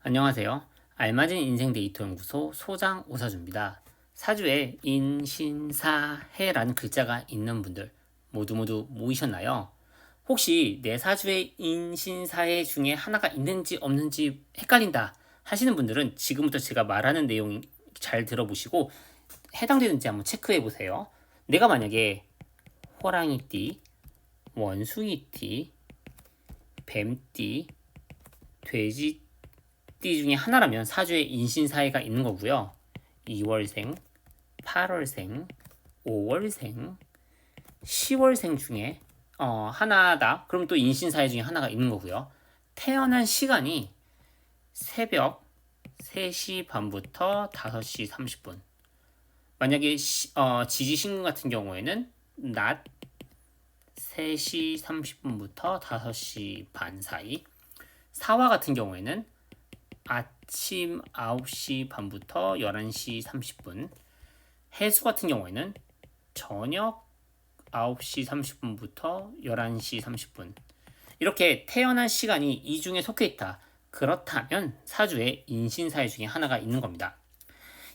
안녕하세요. 알맞은 인생 데이터 연구소 소장 오사주입니다. 사주에 인신사해라는 글자가 있는 분들 모두 모이셨나요? 혹시 내 사주에 인신사해 중에 하나가 있는지 없는지 헷갈린다 하시는 분들은 지금부터 제가 말하는 내용 잘 들어보시고 해당되는지 한번 체크해 보세요. 내가 만약에 호랑이띠, 원숭이띠, 뱀띠, 돼지 띠 중에 하나라면 사주에 인신사해가 있는 거고요. 2월생, 8월생, 5월생, 10월생 중에 하나다. 그럼 또 인신사해 중에 하나가 있는 거고요. 태어난 시간이 새벽 3시 반부터 5시 30분. 만약에 지지신금 같은 경우에는 낮 3시 30분부터 5시 반 사이. 사화 같은 경우에는 아침 9시 반부터 11시 30분. 해수 같은 경우에는 저녁 9시 30분부터 11시 30분. 이렇게 태어난 시간이 이 중에 속해 있다. 그렇다면 사주에 인신사회 중에 하나가 있는 겁니다.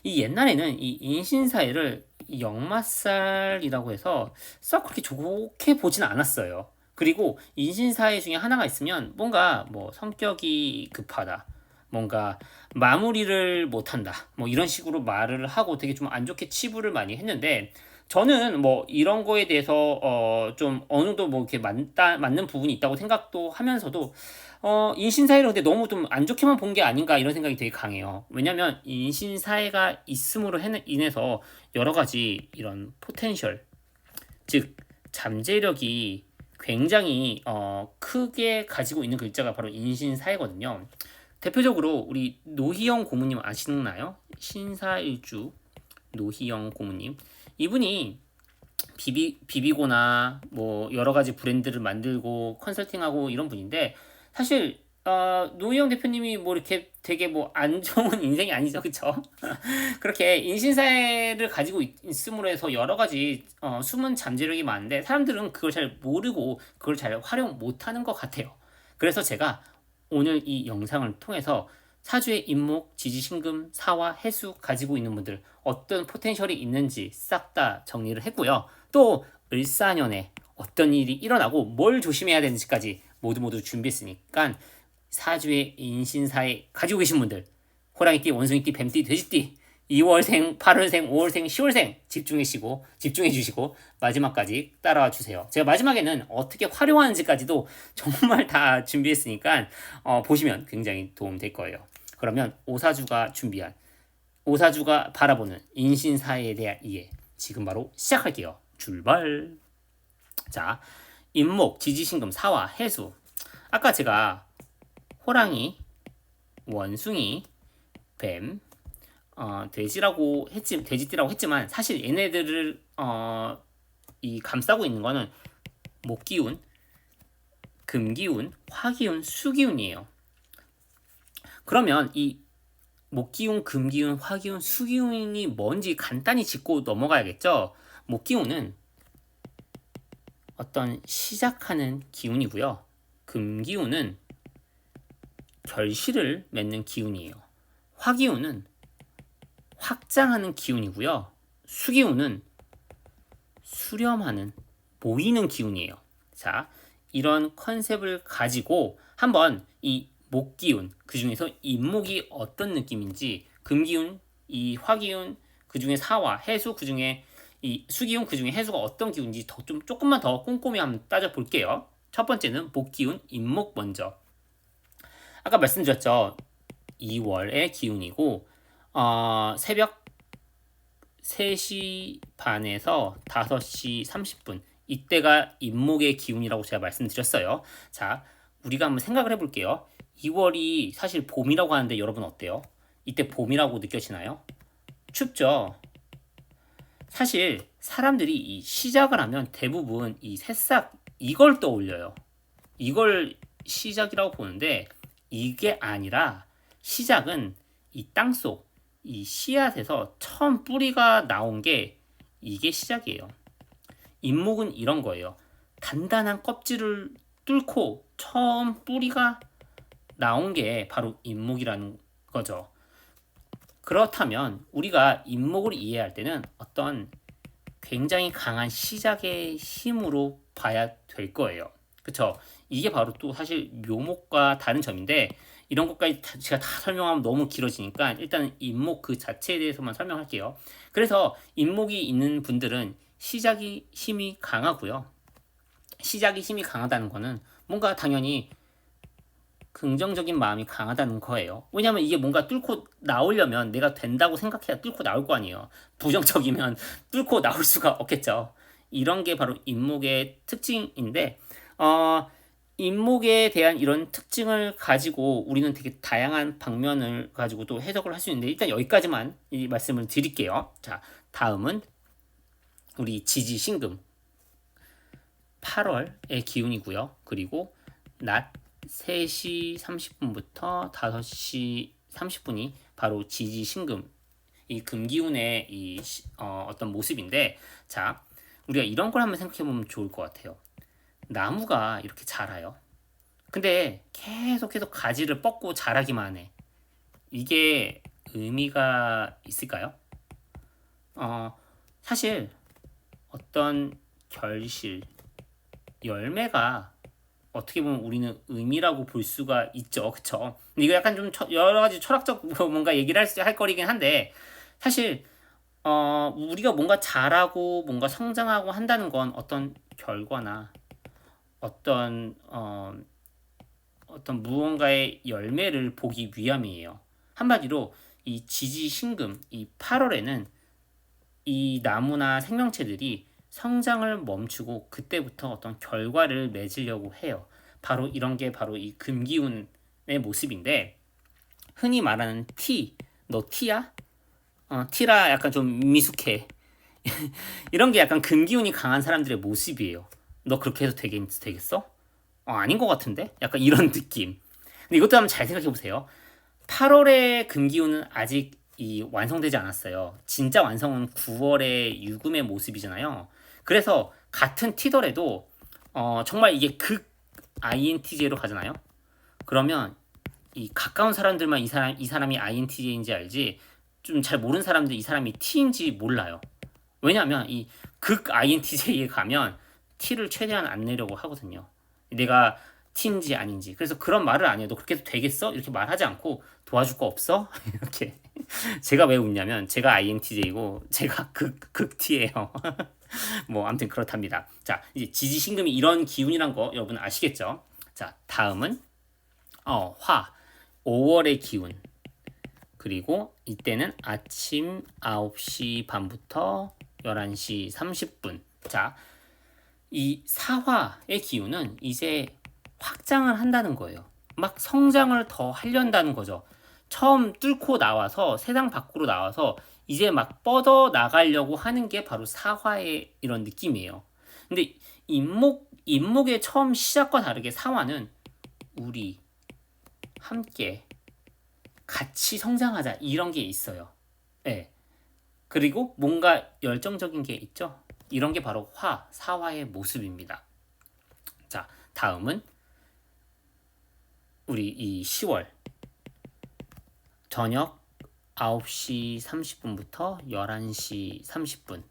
이 옛날에는 이 인신사회를 역마살이라고 해서 썩 그렇게 좋게 보진 않았어요. 그리고 인신사회 중에 하나가 있으면 뭔가 뭐 성격이 급하다. 뭔가 마무리를 못한다. 뭐 이런 식으로 말을 하고 되게 좀 안 좋게 치부를 많이 했는데 저는 뭐 이런 거에 대해서 좀 어느 정도 뭐 이렇게 맞는 부분이 있다고 생각도 하면서도 인신사회를 근데 너무 좀 안 좋게만 본 게 아닌가 이런 생각이 되게 강해요. 왜냐면 인신사회가 있음으로 인해서 여러 가지 이런 포텐셜, 즉 잠재력이 굉장히 크게 가지고 있는 글자가 바로 인신사회거든요. 대표적으로 우리 노희영 고모님 아시나요? 신사일주 노희영 고모님. 이분이 비비고나 뭐 여러 가지 브랜드를 만들고 컨설팅하고 이런 분인데 사실 노희영 대표님이 뭐 이렇게 되게 뭐 안 좋은 인생이 아니죠, 그쵸? 그렇게 인신사회를 가지고 있음으로 해서 여러 가지 숨은 잠재력이 많은데 사람들은 그걸 잘 모르고 그걸 잘 활용 못하는 것 같아요. 그래서 제가 오늘 이 영상을 통해서 사주의 임목, 지지신금, 사화, 해수 가지고 있는 분들 어떤 포텐셜이 있는지 싹 다 정리를 했고요. 또 을사년에 어떤 일이 일어나고 뭘 조심해야 되는지까지 모두 준비했으니까 사주의 인신사에 가지고 계신 분들 호랑이띠, 원숭이띠, 뱀띠, 돼지띠 2월생, 8월생, 5월생, 10월생 집중해 주시고 마지막까지 따라와 주세요. 제가 마지막에는 어떻게 활용하는지까지도 정말 다 준비했으니까 보시면 굉장히 도움 될 거예요. 그러면 오사주가 준비한 오사주가 바라보는 인신사회에 대한 이해 지금 바로 시작할게요. 출발. 자, 임목, 지지신금, 사화, 해수. 아까 제가 호랑이, 원숭이, 뱀, 돼지띠라고 했지만 사실 얘네들을 이 감싸고 있는 거는 목기운, 금기운, 화기운, 수기운이에요. 그러면 이 목기운, 금기운, 화기운, 수기운이 뭔지 간단히 짚고 넘어가야겠죠. 목기운은 어떤 시작하는 기운이고요. 금기운은 결실을 맺는 기운이에요. 화기운은 확장하는 기운이고요. 수기운은 수렴하는, 모이는 기운이에요. 자, 이런 컨셉을 가지고 한번 이 목기운, 그 중에서 임목이 어떤 느낌인지, 금기운, 이 화기운, 그 중에 사화, 해수, 그 중에 이 수기운, 그 중에 해수가 어떤 기운인지 조금만 더 꼼꼼히 한번 따져볼게요. 첫 번째는 목기운, 임목 먼저. 아까 말씀드렸죠. 2월의 기운이고, 새벽 3시 반에서 5시 30분. 이때가 임목의 기운이라고 제가 말씀드렸어요. 자, 우리가 한번 생각을 해볼게요. 2월이 사실 봄이라고 하는데 여러분 어때요? 이때 봄이라고 느껴지나요? 춥죠? 사실 사람들이 이 시작을 하면 대부분 이 새싹 이걸 떠올려요. 이걸 시작이라고 보는데 이게 아니라 시작은 이 땅속, 이 씨앗에서 처음 뿌리가 나온 게 이게 시작이에요. 임목은 이런 거예요. 단단한 껍질을 뚫고 처음 뿌리가 나온 게 바로 인목이라는 거죠. 그렇다면 우리가 인목을 이해할 때는 어떤 굉장히 강한 시작의 힘으로 봐야 될 거예요. 그쵸? 이게 바로 또 사실 묘목과 다른 점인데 이런 것까지 제가 다 설명하면 너무 길어지니까 일단 인목 그 자체에 대해서만 설명할게요. 그래서 인목이 있는 분들은 시작이 힘이 강하고요. 시작이 힘이 강하다는 거는 뭔가 당연히 긍정적인 마음이 강하다는 거예요. 왜냐면 이게 뭔가 뚫고 나오려면 내가 된다고 생각해야 뚫고 나올 거 아니에요. 부정적이면 뚫고 나올 수가 없겠죠. 이런 게 바로 인목의 특징인데, 인목에 대한 이런 특징을 가지고 우리는 되게 다양한 방면을 가지고 또 해석을 할 수 있는데, 일단 여기까지만 이 말씀을 드릴게요. 자, 다음은 우리 지지신금 8월의 기운이고요. 그리고 낮 3시 30분부터 5시 30분이 바로 지지신금 이 금기운의 어떤 모습인데, 자, 우리가 이런 걸 한번 생각해 보면 좋을 것 같아요. 나무가 이렇게 자라요. 근데 계속 가지를 뻗고 자라기만 하네. 이게 의미가 있을까요? 사실 어떤 결실, 열매가 어떻게 보면 우리는 의미라고 볼 수가 있죠. 그쵸? 근데 이거 약간 좀 여러 가지 철학적 뭔가 얘기를 할 거리긴 한데, 사실, 우리가 뭔가 잘하고 뭔가 성장하고 한다는 건 어떤 결과나 어떤, 어떤 무언가의 열매를 보기 위함이에요. 한마디로 이 지지신금, 이 8월에는 이 나무나 생명체들이 성장을 멈추고 그때부터 어떤 결과를 맺으려고 해요. 바로 이런 게 바로 이 금기운의 모습인데, 흔히 말하는 티, 너 티야? 티라 약간 좀 미숙해. 이런 게 약간 금기운이 강한 사람들의 모습이에요. 너 그렇게 해도 되겠어? 아닌 것 같은데? 약간 이런 느낌. 근데 이것도 한번 잘 생각해 보세요. 8월의 금기운은 아직 완성되지 않았어요. 진짜 완성은 9월의 유금의 모습이잖아요. 그래서 같은 티더라도 정말 이게 극 INTJ로 가잖아요. 그러면 이 가까운 사람들만 이 사람이 INTJ인지 알지, 좀 잘 모르는 사람들 이 사람이 T인지 몰라요. 왜냐하면 이 극 INTJ에 가면 T를 최대한 안 내려고 하거든요. 내가 T인지 아닌지. 그래서 그런 말을 안 해도 그렇게 해도 되겠어? 이렇게 말하지 않고 도와줄 거 없어? 이렇게. 제가 왜 웃냐면 제가 INTJ고 제가 극 T예요. 뭐 아무튼 그렇답니다. 자, 이제 지지신금이 이런 기운이란 거 여러분 아시겠죠? 자, 다음은 화 5월의 기운. 그리고 이때는 아침 9시 반부터 11시 30분. 자, 이 사화의 기운은 이제 확장을 한다는 거예요. 막 성장을 더 하려는 거죠. 처음 뚫고 나와서 세상 밖으로 나와서 이제 막 뻗어 나가려고 하는 게 바로 사화의 이런 느낌이에요. 근데 인목의 처음 시작과 다르게 사화는 우리 함께 같이 성장하자 이런 게 있어요. 네. 그리고 뭔가 열정적인 게 있죠. 이런 게 바로 사화의 모습입니다. 자, 다음은 우리 이 10월 저녁 9시 30분부터 11시 30분.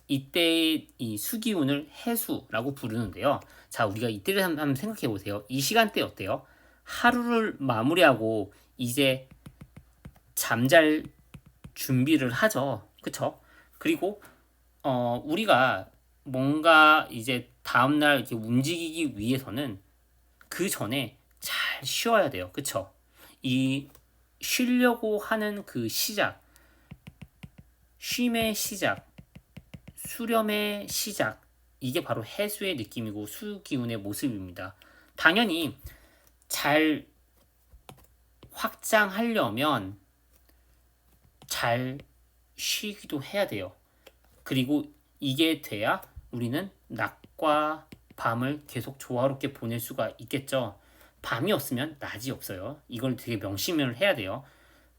이때의 이 수기운을 해수라고 부르는데요. 자, 우리가 이때를 한번 생각해 보세요. 이 시간대 어때요? 하루를 마무리하고 이제 잠잘 준비를 하죠. 그쵸? 그리고 우리가 뭔가 이제 다음날 이렇게 움직이기 위해서는 그 전에 잘 쉬어야 돼요. 그쵸? 이 쉬려고 하는 그 시작, 쉼의 시작, 수렴의 시작, 이게 바로 해수의 느낌이고 수기운의 모습입니다. 당연히 잘 확장하려면 잘 쉬기도 해야 돼요. 그리고 이게 돼야 우리는 낮과 밤을 계속 조화롭게 보낼 수가 있겠죠. 밤이 없으면 낮이 없어요. 이걸 되게 명심을 해야 돼요.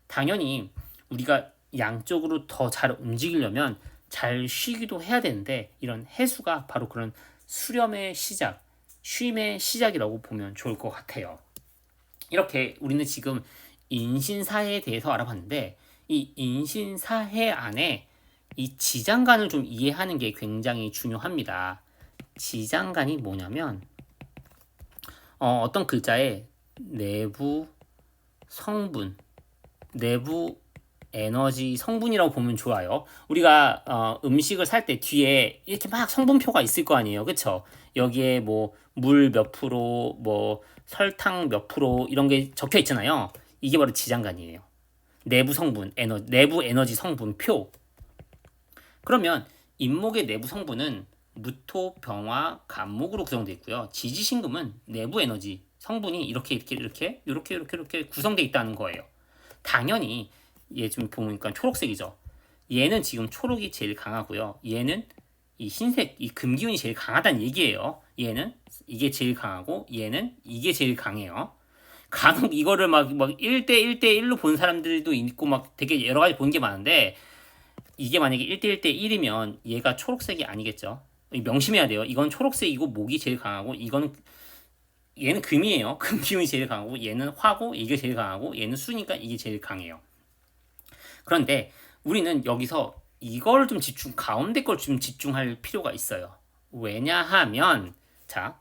당연히 우리가 양쪽으로 더 잘 움직이려면 잘 쉬기도 해야 되는데, 이런 해수가 바로 그런 수렴의 시작, 쉼의 시작이라고 보면 좋을 것 같아요. 이렇게 우리는 지금 인신사회에 대해서 알아봤는데 이 인신사회 안에 이 지장간을 좀 이해하는 게 굉장히 중요합니다. 지장간이 뭐냐면 어떤 글자의 내부 성분, 내부 에너지 성분이라고 보면 좋아요. 우리가 음식을 살 때 뒤에 이렇게 막 성분표가 있을 거 아니에요. 그쵸? 여기에 뭐 물 몇 프로, 뭐 설탕 몇 프로 이런 게 적혀 있잖아요. 이게 바로 지장간이에요. 내부 성분, 내부 에너지 성분표. 그러면 잇목의 내부 성분은 무토, 병화, 간목으로 구성되어 있고요. 지지신금은 내부 에너지 성분이 이렇게 구성되어 있다는 거예요. 당연히 얘 좀 보니까 초록색이죠. 얘는 지금 초록이 제일 강하고요. 얘는 이 흰색, 이 금기운이 제일 강하다는 얘기예요. 얘는 이게 제일 강하고 얘는 이게 제일 강해요. 간혹 이거를 막 1대 1대 1로 본 사람들도 있고 막 되게 여러 가지 본 게 많은데 이게 만약에 1대 1대 1이면 얘가 초록색이 아니겠죠. 명심해야 돼요. 이건 초록색이고 목이 제일 강하고 얘는 금이에요. 금 기운이 제일 강하고 얘는 화고 이게 제일 강하고 얘는 수니까 이게 제일 강해요. 그런데 우리는 여기서 이걸 좀 가운데 걸 좀 집중할 필요가 있어요. 왜냐하면 자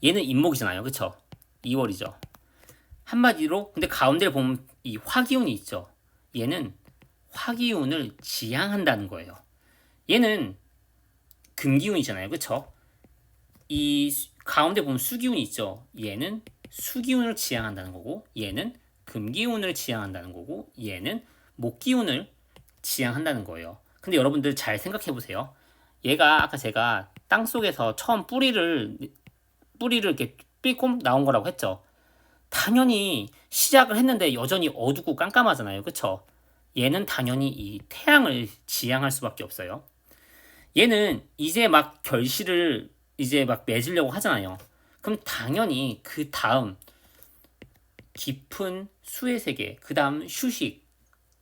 얘는 임목이잖아요. 그쵸? 2월이죠. 한마디로 근데 가운데를 보면 이 화기운이 있죠. 얘는 화기운을 지향한다는 거예요. 얘는 금기운이잖아요. 그쵸? 이 가운데 보면 수기운이 있죠. 얘는 수기운을 지향한다는 거고 얘는 금기운을 지향한다는 거고 얘는 목기운을 지향한다는 거예요. 근데 여러분들 잘 생각해 보세요. 얘가 아까 제가 땅속에서 처음 뿌리를 이렇게 삐꼼 나온 거라고 했죠. 당연히 시작을 했는데 여전히 어둡고 깜깜하잖아요. 그쵸? 얘는 당연히 이 태양을 지향할 수밖에 없어요. 얘는 이제 막 결실을 이제 막 맺으려고 하잖아요. 그럼 당연히 그 다음 깊은 수의 세계, 그 다음 휴식,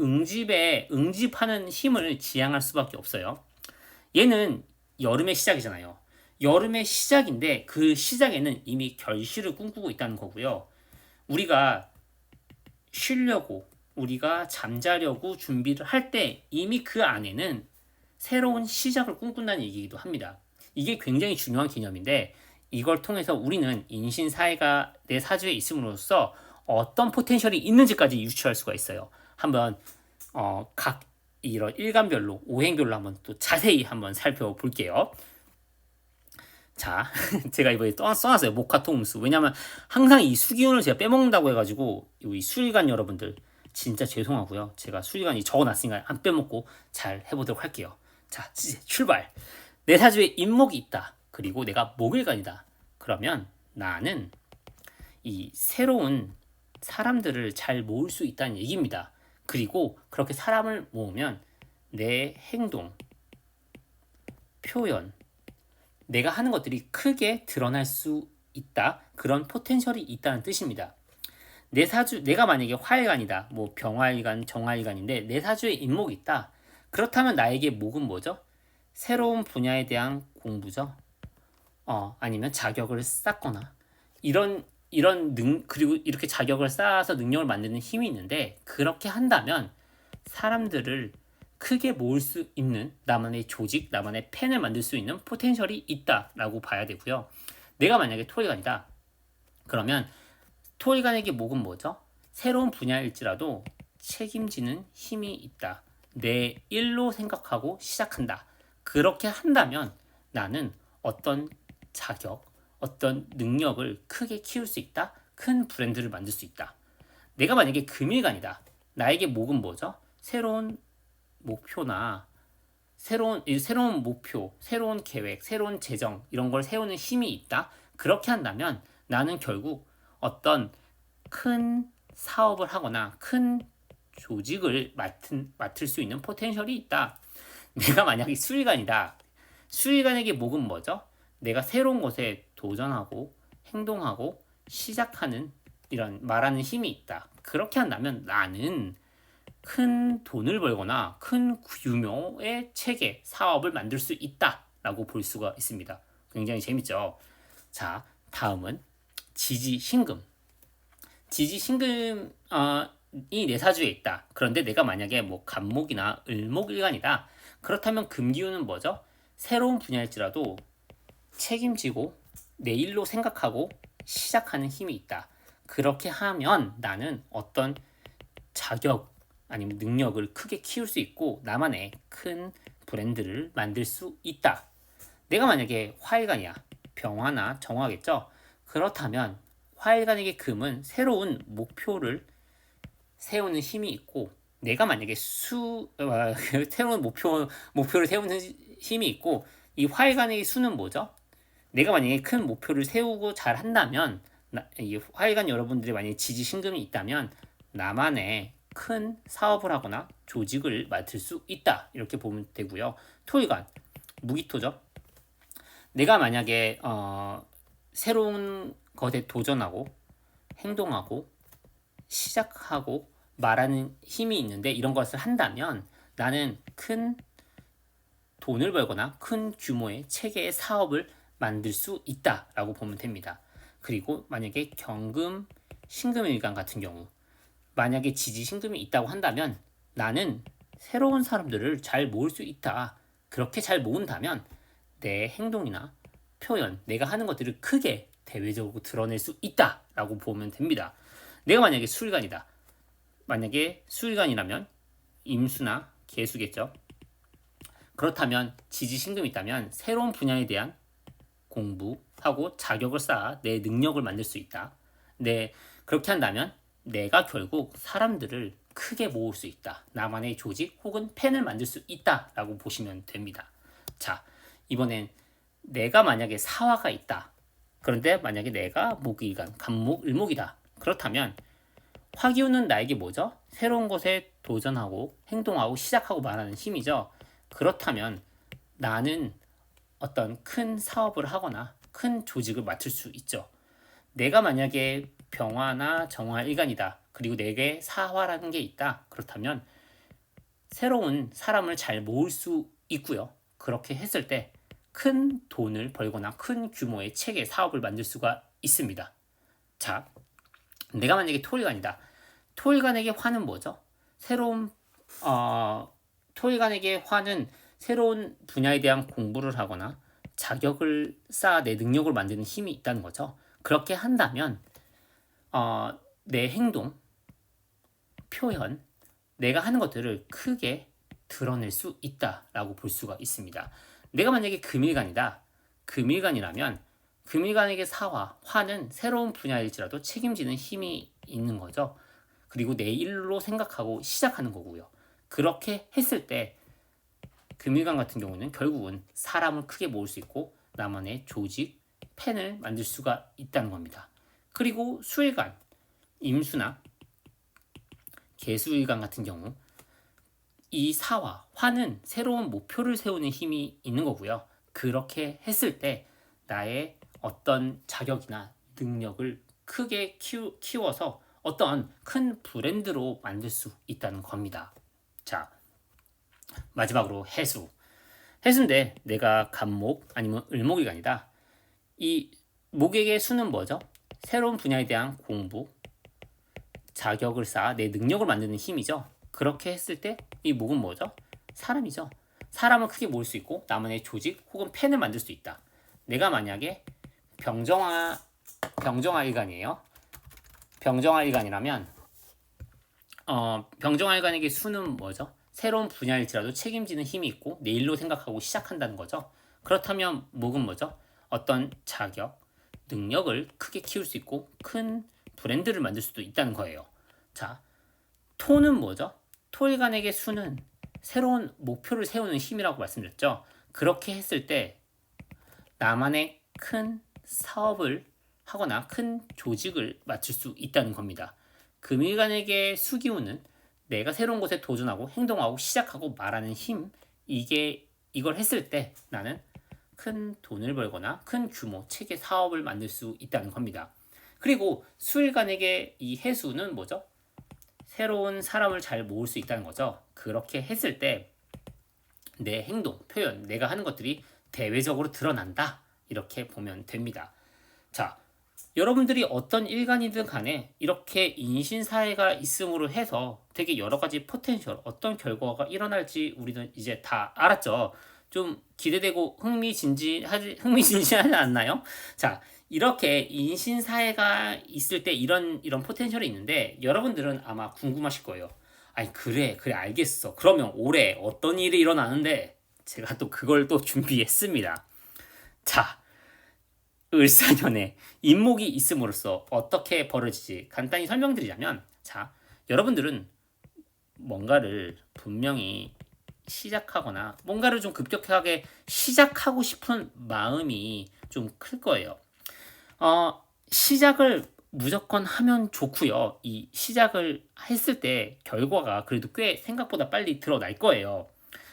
응집하는 힘을 지향할 수밖에 없어요. 얘는 여름의 시작이잖아요. 여름의 시작인데 그 시작에는 이미 결실을 꿈꾸고 있다는 거고요. 우리가 쉬려고, 우리가 잠자려고 준비를 할 때 이미 그 안에는 새로운 시작을 꿈꾼다는 얘기이기도 합니다. 이게 굉장히 중요한 개념인데 이걸 통해서 우리는 인신사회가 내 사주에 있음으로써 어떤 포텐셜이 있는지까지 유추할 수가 있어요. 한번 각 이런 일간별로 오행별로 한번 또 자세히 한번 살펴볼게요. 자, 제가 이번에 써놨어요. 모카토움수. 왜냐면 항상 이 수기운을 제가 빼먹는다고 해가지고 이 수일간 여러분들 진짜 죄송하고요. 제가 수일간이 적어놨으니까 안 빼먹고 잘 해보도록 할게요. 자, 출발. 내 사주에 인목이 있다. 그리고 내가 목일간이다. 그러면 나는 이 새로운 사람들을 잘 모을 수 있다는 얘기입니다. 그리고 그렇게 사람을 모으면 내 행동, 표현, 내가 하는 것들이 크게 드러날 수 있다. 그런 포텐셜이 있다는 뜻입니다. 내 사주, 내가 만약에 화일간이다. 뭐 병화일간, 정화일간인데 내 사주에 인목이 있다. 그렇다면 나에게 목은 뭐죠? 새로운 분야에 대한 공부죠. 아니면 자격을 쌓거나 그리고 이렇게 자격을 쌓아서 능력을 만드는 힘이 있는데 그렇게 한다면 사람들을 크게 모을 수 있는 나만의 조직, 나만의 펜을 만들 수 있는 포텐셜이 있다라고 봐야 되고요. 내가 만약에 토일간이다. 그러면 토일간에게 목은 뭐죠? 새로운 분야일지라도 책임지는 힘이 있다. 내 일로 생각하고 시작한다. 그렇게 한다면 나는 어떤 자격, 어떤 능력을 크게 키울 수 있다. 큰 브랜드를 만들 수 있다. 내가 만약에 금일간이다. 나에게 목은 뭐죠? 새로운 목표나 새로운 목표, 새로운 계획, 새로운 재정 이런 걸 세우는 힘이 있다. 그렇게 한다면 나는 결국 어떤 큰 사업을 하거나 큰 조직을 맡을 수 있는 포텐셜이 있다. 내가 만약에 수일간이다. 수일간에게 목은 뭐죠? 내가 새로운 것에 도전하고 행동하고 시작하는 이런 말하는 힘이 있다. 그렇게 한다면 나는 큰 돈을 벌거나 큰 규모의 체계, 사업을 만들 수 있다라고 볼 수가 있습니다. 굉장히 재밌죠? 자, 다음은 지지신금. 지지 신금이 내 사주에 있다. 그런데 내가 만약에 뭐 간목이나 을목일간이다. 그렇다면 금기운은 뭐죠? 새로운 분야일지라도 책임지고 내 일로 생각하고 시작하는 힘이 있다. 그렇게 하면 나는 어떤 자격 아니면 능력을 크게 키울 수 있고 나만의 큰 브랜드를 만들 수 있다. 내가 만약에 화일간이야. 병화나 정화겠죠? 그렇다면 화일간에게 금은 새로운 목표를 세우는 힘이 있고 내가 만약에 새로운 목표를 세우는 힘이 있고 이 화일간의 수는 뭐죠? 내가 만약에 큰 목표를 세우고 잘 한다면 이 화일간 여러분들이 만약에 지지 신금이 있다면 나만의 큰 사업을 하거나 조직을 맡을 수 있다 이렇게 보면 되고요. 토일간 무기토죠. 내가 만약에 새로운 것에 도전하고 행동하고 시작하고 말하는 힘이 있는데 이런 것을 한다면 나는 큰 돈을 벌거나 큰 규모의 체계의 사업을 만들 수 있다라고 보면 됩니다. 그리고 만약에 경금, 신금일간 같은 경우 만약에 지지 신금이 있다고 한다면 나는 새로운 사람들을 잘 모을 수 있다. 그렇게 잘 모은다면 내 행동이나 표현, 내가 하는 것들을 크게 대외적으로 드러낼 수 있다라고 보면 됩니다. 내가 만약에 수일간이다. 만약에 수일간이라면 임수나 개수겠죠. 그렇다면 지지신금이 있다면 새로운 분야에 대한 공부하고 자격을 쌓아 내 능력을 만들 수 있다. 그렇게 한다면 내가 결국 사람들을 크게 모을 수 있다. 나만의 조직 혹은 펜을 만들 수 있다라고 보시면 됩니다. 자, 이번엔 내가 만약에 사화가 있다. 그런데 만약에 내가 목일간, 간목, 을목이다. 그렇다면 화기운은 나에게 뭐죠? 새로운 것에 도전하고 행동하고 시작하고 말하는 힘이죠. 그렇다면 나는 어떤 큰 사업을 하거나 큰 조직을 맡을 수 있죠. 내가 만약에 병화나 정화 일간이다. 그리고 내게 사화라는 게 있다. 그렇다면 새로운 사람을 잘 모을 수 있고요. 그렇게 했을 때 큰 돈을 벌거나 큰 규모의 체계 사업을 만들 수가 있습니다. 자, 내가 만약에 토일간이다. 토일간에게 화는 뭐죠? 토일간에게 화는 새로운 분야에 대한 공부를 하거나 자격을 쌓아 내 능력을 만드는 힘이 있다는 거죠. 그렇게 한다면 내 행동, 표현, 내가 하는 것들을 크게 드러낼 수 있다라고 볼 수가 있습니다. 내가 만약에 금일간이다. 금일간이라면 금일간에게 사화, 화는 새로운 분야일지라도 책임지는 힘이 있는 거죠. 그리고 내 일로 생각하고 시작하는 거고요. 그렇게 했을 때 금일간 같은 경우는 결국은 사람을 크게 모을 수 있고 나만의 조직, 펜을 만들 수가 있다는 겁니다. 그리고 수일간, 임수나 개수일간 같은 경우 이 사화, 화는 새로운 목표를 세우는 힘이 있는 거고요. 그렇게 했을 때 나의 어떤 자격이나 능력을 크게 키워서 어떤 큰 브랜드로 만들 수 있다는 겁니다. 자, 마지막으로 해수. 해수인데 내가 간목 아니면 을목이 아니다. 이 목에게 수는 뭐죠? 새로운 분야에 대한 공부, 자격을 쌓아 내 능력을 만드는 힘이죠. 그렇게 했을 때 이 목은 뭐죠? 사람이죠. 사람을 크게 모을 수 있고 나만의 조직 혹은 펜을 만들 수 있다. 내가 만약에 병정화 일간이에요. 병정화 일간이라면 병정화 일간에게 수는 뭐죠? 새로운 분야일지라도 책임지는 힘이 있고 내 일로 생각하고 시작한다는 거죠. 그렇다면 목은 뭐죠? 어떤 자격, 능력을 크게 키울 수 있고 큰 브랜드를 만들 수도 있다는 거예요. 자, 토는 뭐죠? 토일간에게 수는 새로운 목표를 세우는 힘이라고 말씀드렸죠. 그렇게 했을 때 나만의 큰 사업을 하거나 큰 조직을 맡을 수 있다는 겁니다. 금일간에게 수기운은 내가 새로운 것에 도전하고 행동하고 시작하고 말하는 힘, 이걸 했을 때 나는 큰 돈을 벌거나 큰 규모 체계 사업을 만들 수 있다는 겁니다. 그리고 수일간에게 이 해수는 뭐죠? 새로운 사람을 잘 모을 수 있다는 거죠. 그렇게 했을 때 내 행동, 표현, 내가 하는 것들이 대외적으로 드러난다. 이렇게 보면 됩니다. 자, 여러분들이 어떤 일간이든 간에 이렇게 인신사회가 있음으로 해서 되게 여러 가지 포텐셜, 어떤 결과가 일어날지 우리는 이제 다 알았죠. 좀 기대되고 흥미진진하지 않나요? 자, 이렇게 인신사회가 있을 때 이런 포텐셜이 있는데 여러분들은 아마 궁금하실 거예요. 아니, 그래, 알겠어. 그러면 올해 어떤 일이 일어나는데 제가 또 그걸 또 준비했습니다. 자, 을사년에 인목이 있음으로써 어떻게 벌어지지 간단히 설명드리자면, 자, 여러분들은 뭔가를 분명히 시작하거나 뭔가를 좀 급격하게 시작하고 싶은 마음이 좀 클 거예요. 시작을 무조건 하면 좋고요. 이 시작을 했을 때 결과가 그래도 꽤 생각보다 빨리 드러날 거예요.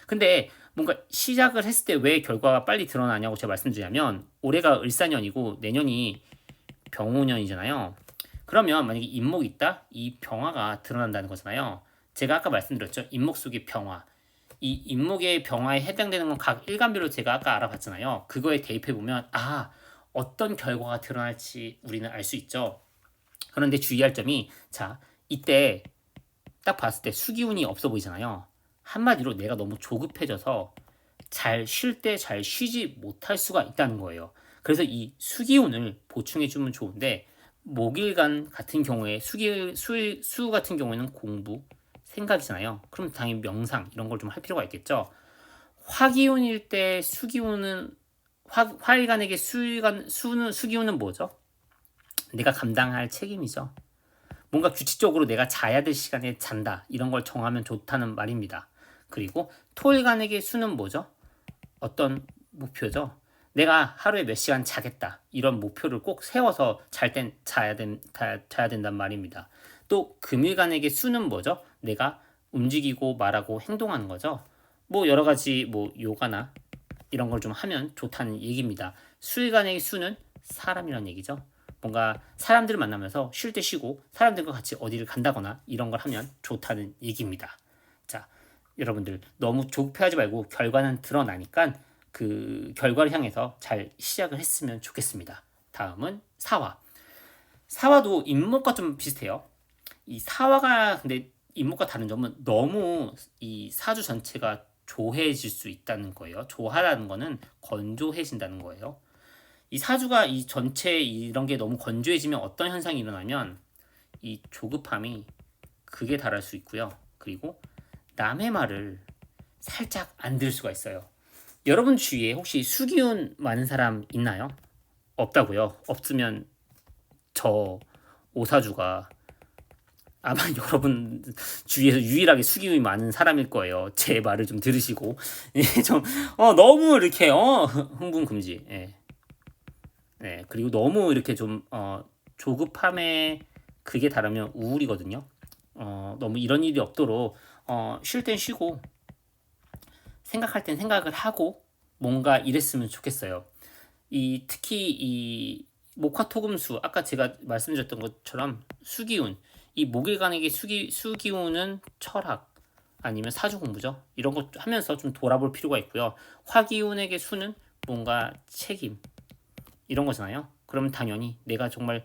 근데 뭔가 시작을 했을 때 왜 결과가 빨리 드러나냐고 제가 말씀드리자면, 올해가 을사년이고 내년이 병호년이잖아요. 그러면 만약에 인목이 있다? 이 병화가 드러난다는 거잖아요. 제가 아까 말씀드렸죠. 인목 속의 병화. 이 인목의 병화에 해당되는 건 각 일간별로 제가 아까 알아봤잖아요. 그거에 대입해보면 어떤 결과가 드러날지 우리는 알 수 있죠. 그런데 주의할 점이, 자, 이때 딱 봤을 때 수기운이 없어 보이잖아요. 한마디로 내가 너무 조급해져서 잘 쉴 때 잘 쉬지 못할 수가 있다는 거예요. 그래서 이 수기운을 보충해 주면 좋은데, 목일간 같은 경우에 수 같은 경우에는 공부, 생각이잖아요. 그럼 당연히 명상 이런 걸 좀 할 필요가 있겠죠. 화기운일 때 수기운은 화일간에게 수기운은 뭐죠? 내가 감당할 책임이죠. 뭔가 규칙적으로 내가 자야 될 시간에 잔다, 이런 걸 정하면 좋다는 말입니다. 그리고 토일간에게 수는 뭐죠? 어떤 목표죠? 내가 하루에 몇 시간 자겠다, 이런 목표를 꼭 세워서 잘 땐 자야 된단 말입니다. 또 금일간에게 수는 뭐죠? 내가 움직이고 말하고 행동하는 거죠. 뭐 여러 가지 뭐 요가나 이런 걸 좀 하면 좋다는 얘기입니다. 수일간의 수는 사람이란 얘기죠. 뭔가 사람들을 만나면서 쉴 때 쉬고 사람들과 같이 어디를 간다거나 이런 걸 하면 좋다는 얘기입니다. 자, 여러분들 너무 조급해하지 말고 결과는 드러나니까 그 결과를 향해서 잘 시작을 했으면 좋겠습니다. 다음은 사화. 사화도 인목과 좀 비슷해요. 이 사화가 근데 인목과 다른 점은 너무 이 사주 전체가 조해질 수 있다는 거예요. 조하라는 거는 건조해진다는 거예요. 이 사주가 이 전체 이런 게 너무 건조해지면 어떤 현상이 일어나면 이 조급함이 극에 달할 수 있고요. 그리고 남의 말을 살짝 안 들을 수가 있어요. 여러분 주위에 혹시 수기운 많은 사람 있나요? 없다고요? 없으면 저 오사주가 아마 여러분 주위에서 유일하게 수기운이 많은 사람일 거예요. 제 말을 좀 들으시고 좀 너무 이렇게 흥분 금지. 예. 네, 그리고 너무 이렇게 좀 조급함에 그게 다르면 우울이거든요. 너무 이런 일이 없도록 쉴 땐 쉬고 생각할 땐 생각을 하고 뭔가 이랬으면 좋겠어요. 특히 이 목화토금수, 아까 제가 말씀드렸던 것처럼 수기운, 이 목일간에게 수기운은 철학 아니면 사주 공부죠. 이런 거 하면서 좀 돌아볼 필요가 있고요. 화기운에게 수는 뭔가 책임 이런 거잖아요. 그러면 당연히 내가 정말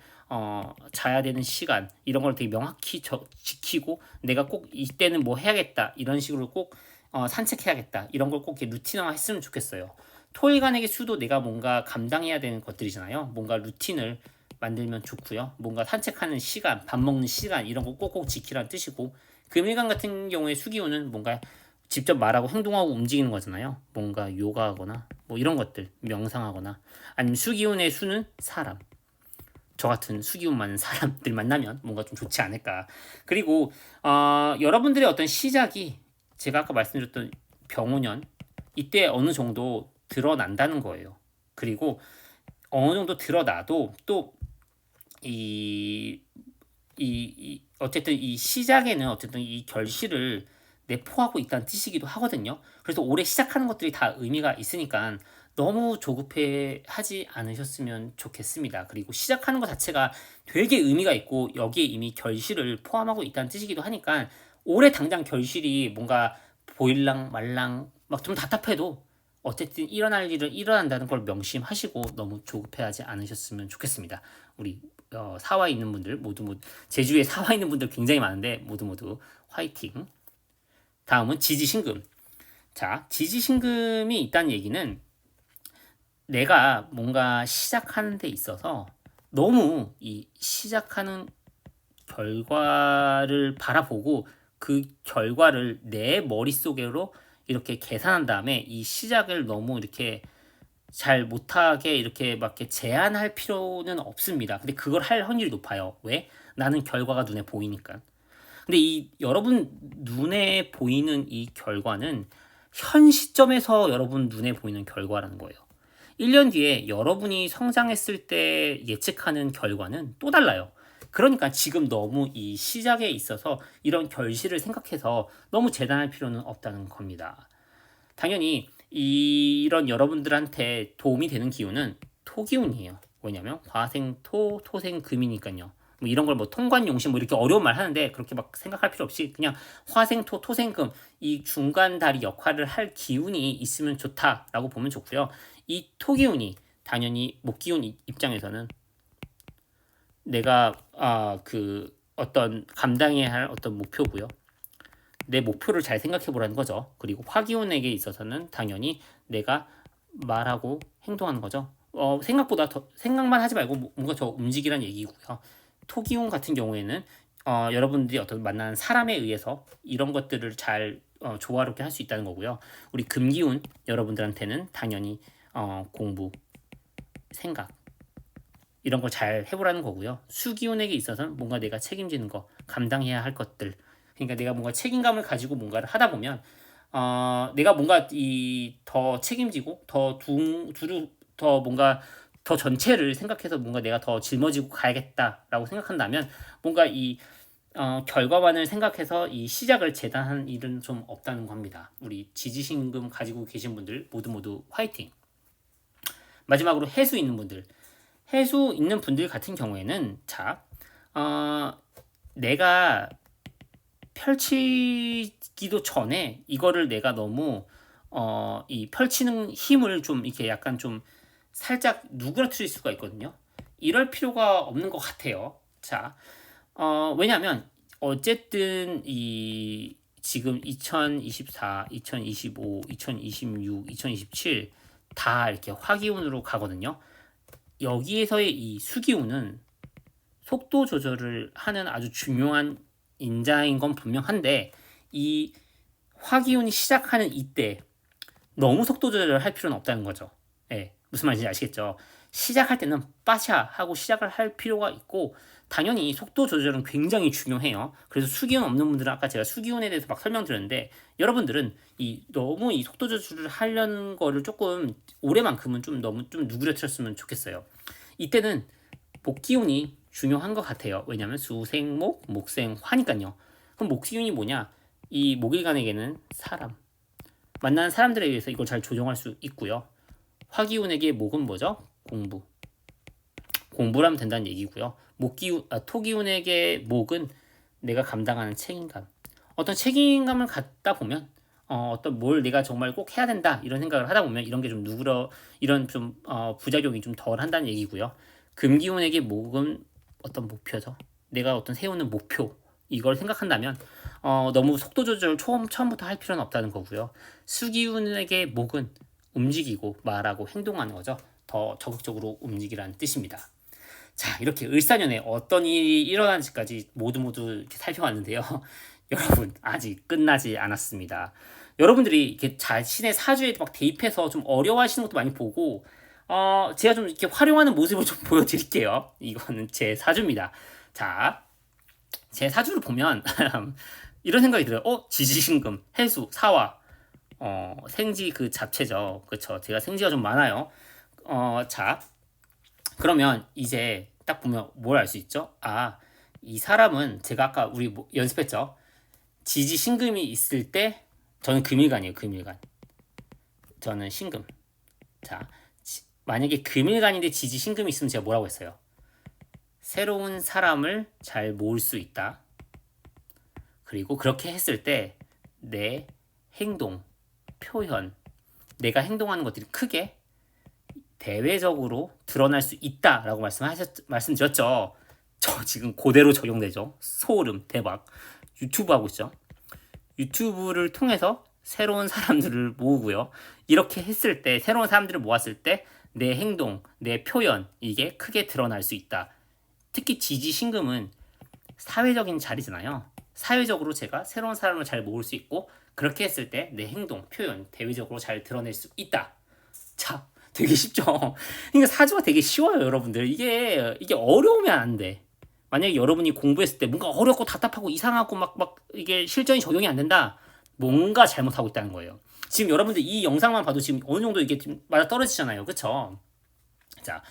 자야 되는 시간 이런 걸 되게 명확히 지키고 내가 꼭 이때는 뭐 해야겠다 이런 식으로 꼭 산책해야겠다 이런 걸 꼭 루틴화 했으면 좋겠어요. 토일간에게 수도 내가 뭔가 감당해야 되는 것들이잖아요. 뭔가 루틴을 만들면 좋고요. 뭔가 산책하는 시간, 밥 먹는 시간 이런 거 꼭꼭 지키라는 뜻이고, 금일간 같은 경우에 수기운은 뭔가 직접 말하고 행동하고 움직이는 거잖아요. 뭔가 요가하거나 뭐 이런 것들, 명상하거나, 아니면 수기운의 수는 사람. 저 같은 수기운 많은 사람들 만나면 뭔가 좀 좋지 않을까. 그리고 여러분들의 어떤 시작이 제가 아까 말씀드렸던 병오년 이때 어느 정도 드러난다는 거예요. 그리고 어느 정도 드러나도 또 어쨌든 이 시작에는 어쨌든 이 결실을 내포하고 있다는 뜻이기도 하거든요. 그래서 올해 시작하는 것들이 다 의미가 있으니까 너무 조급해 하지 않으셨으면 좋겠습니다. 그리고 시작하는 것 자체가 되게 의미가 있고 여기에 이미 결실을 포함하고 있다는 뜻이기도 하니까 올해 당장 결실이 뭔가 보일랑 말랑 막 좀 답답해도 어쨌든 일어날 일은 일어난다는 걸 명심하시고 너무 조급해하지 않으셨으면 좋겠습니다. 우리 사와 있는 분들 모두 제주에 사와 있는 분들 굉장히 많은데 모두 화이팅. 다음은 지지신금. 자, 지지신금이 있다는 얘기는 내가 뭔가 시작하는 데 있어서 너무 이 시작하는 결과를 바라보고 그 결과를 내 머릿속으로 이렇게 계산한 다음에 이 시작을 너무 이렇게 잘 못하게 이렇게 막 이렇게 제한할 필요는 없습니다. 근데 그걸 할 확률이 높아요. 왜? 나는 결과가 눈에 보이니까. 근데 이 여러분 눈에 보이는 이 결과는 현 시점에서 여러분 눈에 보이는 결과라는 거예요. 1년 뒤에 여러분이 성장했을 때 예측하는 결과는 또 달라요. 그러니까 지금 너무 이 시작에 있어서 이런 결실을 생각해서 너무 재단할 필요는 없다는 겁니다. 당연히 이런 여러분들한테 도움이 되는 기운은 토기운이에요. 왜냐면 화생토, 토생금이니까요. 뭐 이런 걸 뭐 통관용신 뭐 이렇게 어려운 말 하는데 그렇게 막 생각할 필요 없이 그냥 화생토, 토생금 이 중간 다리 역할을 할 기운이 있으면 좋다라고 보면 좋고요. 이 토기운이 당연히 목기운 입장에서는 내가 그 어떤 감당해야 할 어떤 목표고요. 내 목표를 잘 생각해 보라는 거죠. 그리고 화기운에게 있어서는 당연히 내가 말하고 행동하는 거죠. 생각보다 더 생각만 하지 말고 뭔가 더 움직이라는 얘기고요. 토기운 같은 경우에는 여러분들이 어떤 만나는 사람에 의해서 이런 것들을 잘 조화롭게 할 수 있다는 거고요. 우리 금기운 여러분들한테는 당연히 공부, 생각 이런 걸 잘 해보라는 거고요. 수기운에게 있어서는 뭔가 내가 책임지는 거, 감당해야 할 것들. 그러니까 내가 뭔가 책임감을 가지고 뭔가를 하다 보면 내가 뭔가 더 책임지고 더 뭔가 더 전체를 생각해서 뭔가 내가 더 짊어지고 가야겠다라고 생각한다면 뭔가 결과만을 생각해서 이 시작을 재단한 일은 좀 없다는 겁니다. 우리 지지신금 가지고 계신 분들 모두 화이팅. 마지막으로 해수 있는 분들. 해수 있는 분들 같은 경우에는 내가 펼치기도 전에 이거를 내가 너무 이 펼치는 힘을 좀 이렇게 약간 좀 살짝 누그러뜨릴 수가 있거든요. 이럴 필요가 없는 것 같아요. 왜냐하면 어쨌든 이 지금 2024, 2025, 2026, 2027 다 이렇게 화기운으로 가거든요. 여기에서의 이 수기운은 속도 조절을 하는 아주 중요한 인자인 건 분명한데 이 화기운이 시작하는 이때 너무 속도 조절을 할 필요는 없다는 거죠. 예, 무슨 말인지 아시겠죠? 시작할 때는 빠샤 하고 시작을 할 필요가 있고 당연히 속도 조절은 굉장히 중요해요. 그래서 수기운 없는 분들은 아까 제가 수기운에 대해서 막 설명드렸는데 여러분들은 너무 이 속도 조절을 하려는 거를 조금 올해만큼은 좀 너무 좀 누그러뜨렸으면 좋겠어요. 이때는 목기운이 중요한 것 같아요. 왜냐하면 수생목, 목생화니까요. 그럼 목기운이 뭐냐? 이 목일간에게는 사람, 만나는 사람들에 의해서 이걸 잘 조정할 수 있고요. 화기운에게 목은 뭐죠? 공부를 하면 된다는 얘기고요. 토기운에게 목은 내가 감당하는 책임감. 어떤 책임감을 갖다 보면 어떤 뭘 내가 정말 꼭 해야 된다 이런 생각을 하다 보면 이런 게 좀 이런 좀 부작용이 좀 덜 한다는 얘기고요. 금기운에게 목은 어떤 목표죠. 내가 어떤 세우는 목표 이걸 생각한다면 너무 속도 조절 처음부터 할 필요는 없다는 거고요. 수기운에게 목은 움직이고 말하고 행동하는 거죠. 더 적극적으로 움직이라는 뜻입니다. 자, 이렇게 을사년에 어떤 일이 일어나는지까지 모두 이렇게 살펴봤는데요. 여러분, 아직 끝나지 않았습니다. 여러분들이 이렇게 자신의 사주에 막 대입해서 좀 어려워하시는 것도 많이 보고, 제가 좀 이렇게 활용하는 모습을 좀 보여드릴게요. 이거는 제 사주입니다. 자, 제 사주를 보면, 이런 생각이 들어요. 지지신금, 해수, 사화, 생지 그 잡채죠. 그쵸. 제가 생지가 좀 많아요. 자, 그러면 이제 딱 보면 뭘 알 수 있죠? 이 사람은 제가 아까 우리 연습했죠? 지지 신금이 있을 때 저는 금일간이에요. 금일간. 저는 신금. 자, 만약에 금일간인데 지지 신금이 있으면 제가 뭐라고 했어요? 새로운 사람을 잘 모을 수 있다. 그리고 그렇게 했을 때 내 행동, 표현, 내가 행동하는 것들이 크게 대외적으로 드러날 수 있다라고 말씀드렸죠. 저 지금 그대로 적용되죠. 소름 대박. 유튜브 하고 있죠. 유튜브를 통해서 새로운 사람들을 모으고요. 이렇게 했을 때 새로운 사람들을 모았을 때 내 행동, 내 표현 이게 크게 드러날 수 있다. 특히 지지신금은 사회적인 자리잖아요. 사회적으로 제가 새로운 사람을 잘 모을 수 있고 그렇게 했을 때 내 행동, 표현 대외적으로 잘 드러낼 수 있다. 자, 되게 쉽죠. 그러니까 사주가 되게 쉬워요, 여러분들. 이게 어려우면 안 돼. 만약에 여러분이 공부했을 때 뭔가 어렵고 답답하고 이상하고 막 이게 실전이 적용이 안 된다. 뭔가 잘못하고 있다는 거예요. 지금 여러분들 이 영상만 봐도 지금 어느 정도 이게 좀 맞아 떨어지잖아요. 그쵸? 자,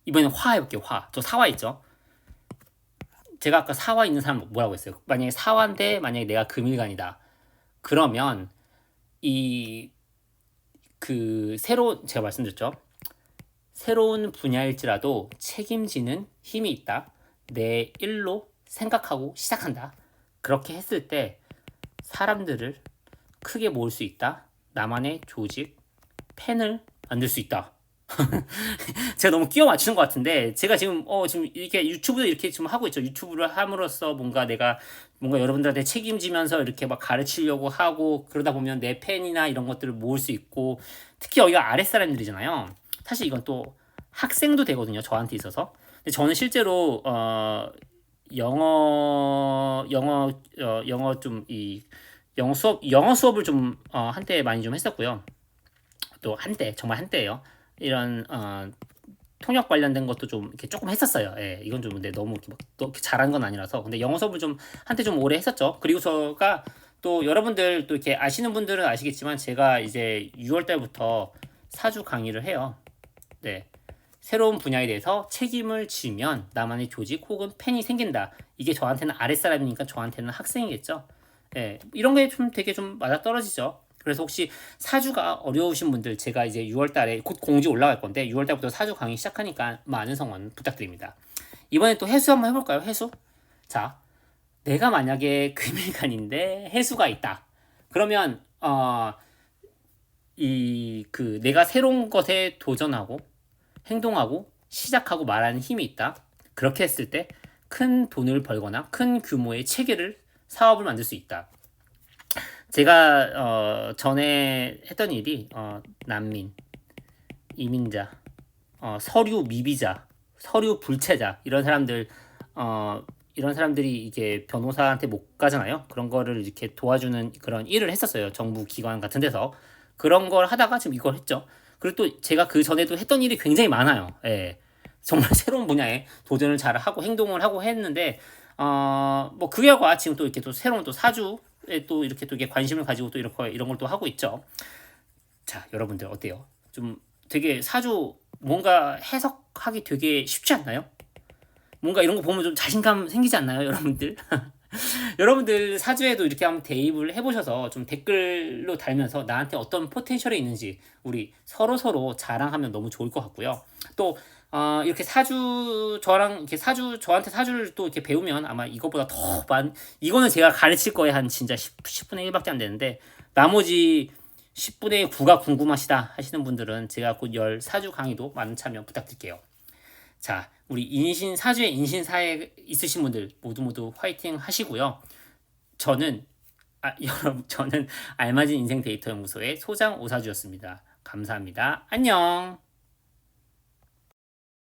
이번엔 화 해볼게요. 화. 저 사화 있죠? 제가 아까 사화 있는 사람 뭐라고 했어요? 만약에 사화인데 만약에 내가 금일간이다. 그러면 이 제가 말씀드렸죠. 새로운 분야일지라도 책임지는 힘이 있다. 내 일로 생각하고 시작한다. 그렇게 했을 때 사람들을 크게 모을 수 있다. 나만의 조직, 팬을 만들 수 있다. 제가 너무 끼워 맞추는 것 같은데 제가 지금 이렇게 유튜브도 이렇게 지금 하고 있죠. 유튜브를 함으로써 뭔가 여러분들한테 책임지면서 이렇게 막 가르치려고 하고 그러다 보면 내 팬이나 이런 것들을 모을 수 있고 특히 여기가 아랫사람들이잖아요. 사실 이건 또 학생도 되거든요. 저한테 있어서. 근데 저는 실제로 영어 수업을 좀 한때 많이 좀 했었고요. 또 한때 정말 한때예요. 이런 통역 관련된 것도 좀 이렇게 조금 했었어요. 예, 이건 좀 근데 너무 이렇게 잘한 건 아니라서. 근데 영어 수업을 좀 한때 좀 오래 했었죠. 그리고 제가 또 여러분들 또 이렇게 아시는 분들은 아시겠지만 제가 이제 6월 달부터 사주 강의를 해요. 네. 새로운 분야에 대해서 책임을 지면 나만의 조직 혹은 팬이 생긴다. 이게 저한테는 아랫사람이니까 저한테는 학생이겠죠. 예, 이런 게 좀 되게 좀 맞아떨어지죠. 그래서 혹시 사주가 어려우신 분들 제가 이제 6월 달에 곧 공지 올라갈 건데 6월 달부터 사주 강의 시작하니까 많은 성원 부탁드립니다. 이번에 또 해수 한번 해볼까요? 해수? 자, 내가 만약에 금일간인데 해수가 있다. 그러면 내가 새로운 것에 도전하고 행동하고 시작하고 말하는 힘이 있다. 그렇게 했을 때 큰 돈을 벌거나 큰 규모의 체계를 사업을 만들 수 있다. 제가 전에 했던 일이 난민, 이민자, 서류 미비자, 서류 불체자 이런 사람들이 이게 변호사한테 못 가잖아요. 그런 거를 이렇게 도와주는 그런 일을 했었어요. 정부 기관 같은 데서 그런 걸 하다가 지금 이걸 했죠. 그리고 또 제가 그 전에도 했던 일이 굉장히 많아요. 예. 정말 새로운 분야에 도전을 잘 하고 행동을 하고 했는데 뭐 그 결과 지금 또 이렇게 또 새로운 또 사주에 또 이렇게 또 이게 관심을 가지고 또 이런 걸 또 하고 있죠. 자, 여러분들 어때요? 좀 되게 사주 뭔가 해석하기 되게 쉽지 않나요? 뭔가 이런 거 보면 좀 자신감 생기지 않나요, 여러분들? 여러분들 사주에도 이렇게 한번 대입을 해보셔서 좀 댓글로 달면서 나한테 어떤 포텐셜이 있는지 우리 서로 자랑하면 너무 좋을 것 같고요. 또 이렇게 저한테 사주를 또 이렇게 배우면 아마 이것보다 이거는 제가 가르칠 거에 한 진짜 10분의 1밖에 안 되는데 나머지 10분의 9가 궁금하시다 하시는 분들은 제가 곧 열 사주 강의도 많은 참여 부탁드릴게요. 자, 우리 사주에 인신사에 있으신 분들 모두 화이팅 하시고요. 저는 알맞은 인생 데이터 연구소의 소장 오사주였습니다. 감사합니다. 안녕.